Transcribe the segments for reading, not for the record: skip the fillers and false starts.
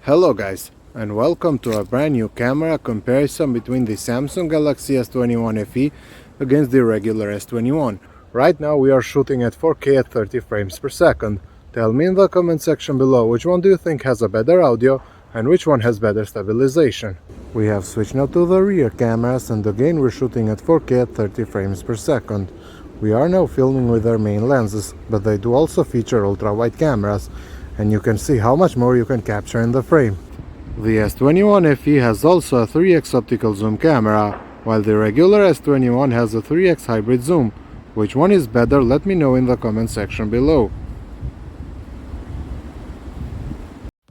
Hello guys, and welcome to a brand new camera comparison between the Samsung Galaxy S21 FE against the regular S21. Right now we are shooting at 4K at 30 frames per second. Tell me in the comment section below which one do you think has a better audio and which one has better stabilization. We have switched now to the rear cameras, and again we're shooting at 4K at 30 frames per second. We are now filming with our main lenses, but they do also feature ultra-wide cameras, and you can see how much more you can capture in the frame. The S21 FE has also a 3x optical zoom camera, while the regular S21 has a 3x hybrid zoom. Which one is better? Let me know in the comment section below.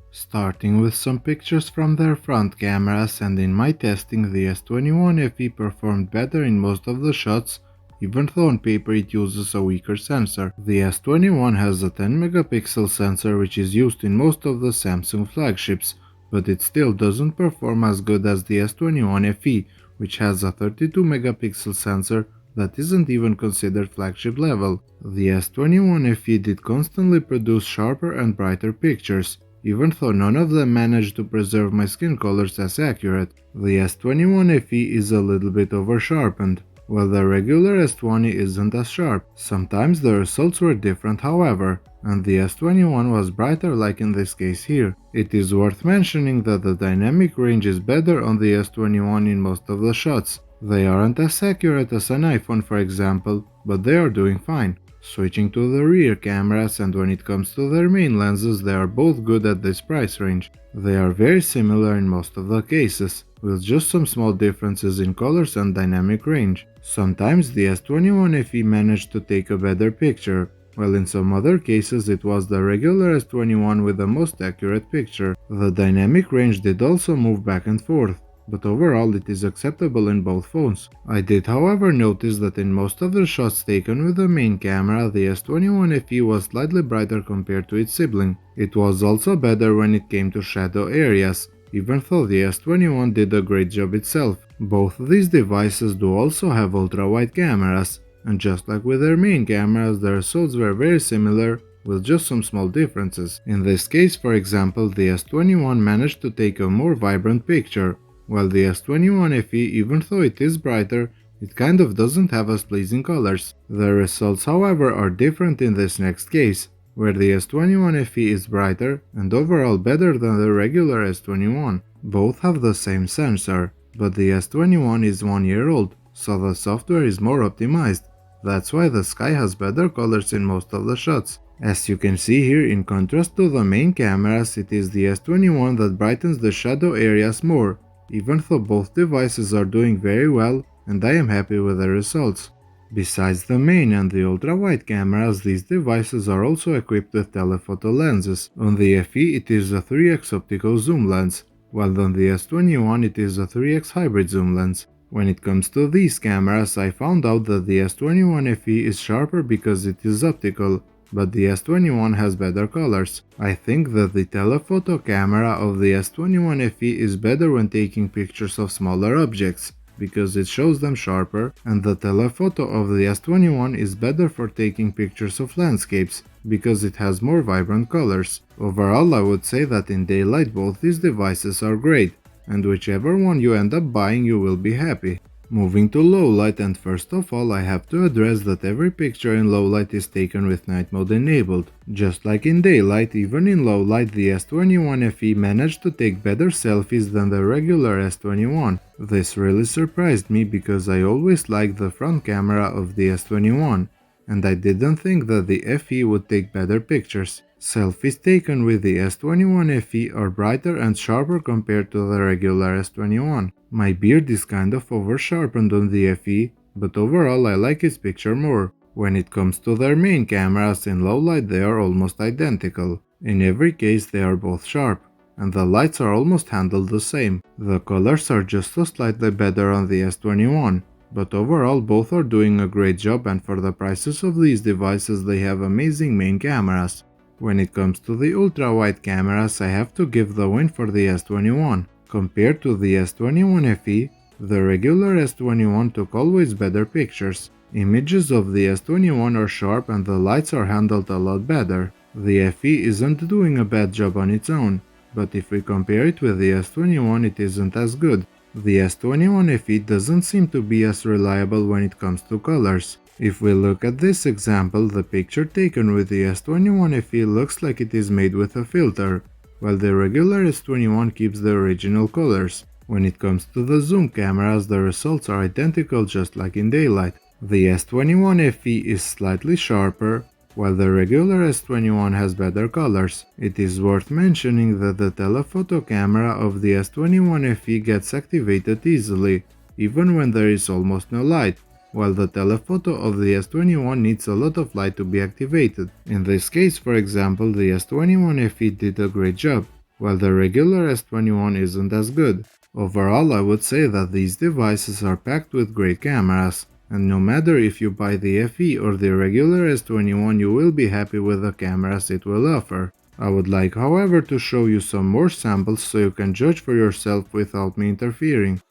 Starting with some pictures from their front cameras, and in my testing the S21 FE performed better in most of the shots, even though on paper it uses a weaker sensor. The S21 has a 10 megapixel sensor which is used in most of the Samsung flagships, but it still doesn't perform as good as the S21 FE, which has a 32 megapixel sensor that isn't even considered flagship level. The S21 FE did constantly produce sharper and brighter pictures, even though none of them managed to preserve my skin colors as accurate. The S21 FE is a little bit over sharpened, while the regular S20 isn't as sharp. Sometimes the results were different however, and the S21 was brighter like in this case here. It is worth mentioning that the dynamic range is better on the S21 in most of the shots. They aren't as accurate as an iPhone for example, but they are doing fine. Switching to the rear cameras, and when it comes to their main lenses, they are both good at this price range. They are very similar in most of the cases, with just some small differences in colors and dynamic range. Sometimes the S21 FE managed to take a better picture, while in some other cases it was the regular S21 with the most accurate picture. The dynamic range did also move back and forth, but overall it is acceptable in both phones. I did however notice that in most of the shots taken with the main camera, the S21 FE was slightly brighter compared to its sibling. It was also better when it came to shadow areas, even though the S21 did a great job itself. Both these devices do also have ultra-wide cameras, and just like with their main cameras, the results were very similar, with just some small differences. In this case, for example, the S21 managed to take a more vibrant picture, while the S21 FE, even though it is brighter, it kind of doesn't have as pleasing colors. The results however are different in this next case, where the S21 FE is brighter and overall better than the regular S21. Both have the same sensor, but the S21 is 1 year old, so the software is more optimized. That's why the sky has better colors in most of the shots. As you can see here, in contrast to the main cameras, it is the S21 that brightens the shadow areas more, even though both devices are doing very well, and I am happy with the results. Besides the main and the ultra-wide cameras, these devices are also equipped with telephoto lenses. On the FE it is a 3x optical zoom lens, while on the S21 it is a 3x hybrid zoom lens. When it comes to these cameras, I found out that the S21 FE is sharper because it is optical, but the S21 has better colors. I think that the telephoto camera of the S21 FE is better when taking pictures of smaller objects, because it shows them sharper, and the telephoto of the S21 is better for taking pictures of landscapes, because it has more vibrant colors. Overall, I would say that in daylight both these devices are great, and whichever one you end up buying you will be happy. Moving to low light, and first of all I have to address that every picture in low light is taken with night mode enabled. Just like in daylight, even in low light the S21 FE managed to take better selfies than the regular S21. This really surprised me because I always liked the front camera of the S21, and I didn't think that the FE would take better pictures. Selfies taken with the S21 FE are brighter and sharper compared to the regular S21. My beard is kind of over-sharpened on the FE, but overall I like its picture more. When it comes to their main cameras, in low light they are almost identical. In every case they are both sharp, and the lights are almost handled the same. The colors are just so slightly better on the S21. But overall both are doing a great job, and for the prices of these devices they have amazing main cameras. When it comes to the ultra-wide cameras, I have to give the win for the S21. Compared to the S21 FE, the regular S21 took always better pictures. Images of the S21 are sharp and the lights are handled a lot better. The FE isn't doing a bad job on its own. but if we compare it with the S21 it isn't as good. The S21 FE doesn't seem to be as reliable when it comes to colors. If we look at this example, the picture taken with the S21 FE looks like it is made with a filter, while the regular S21 keeps the original colors. When it comes to the zoom cameras, the results are identical just like in daylight. The S21 FE is slightly sharper, while the regular S21 has better colors. It is worth mentioning that the telephoto camera of the S21 FE gets activated easily, even when there is almost no light, while the telephoto of the S21 needs a lot of light to be activated. In this case, for example, the S21 FE did a great job, while the regular S21 isn't as good. Overall, I would say that these devices are packed with great cameras, and no matter if you buy the FE or the regular S21, you will be happy with the cameras it will offer. I would like, however, to show you some more samples so you can judge for yourself without me interfering.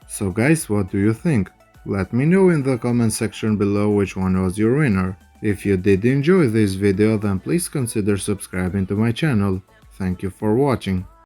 So guys, what do you think? Let me know in the comment section below which one was your winner. If you did enjoy this video, then please consider subscribing to my channel. Thank you for watching.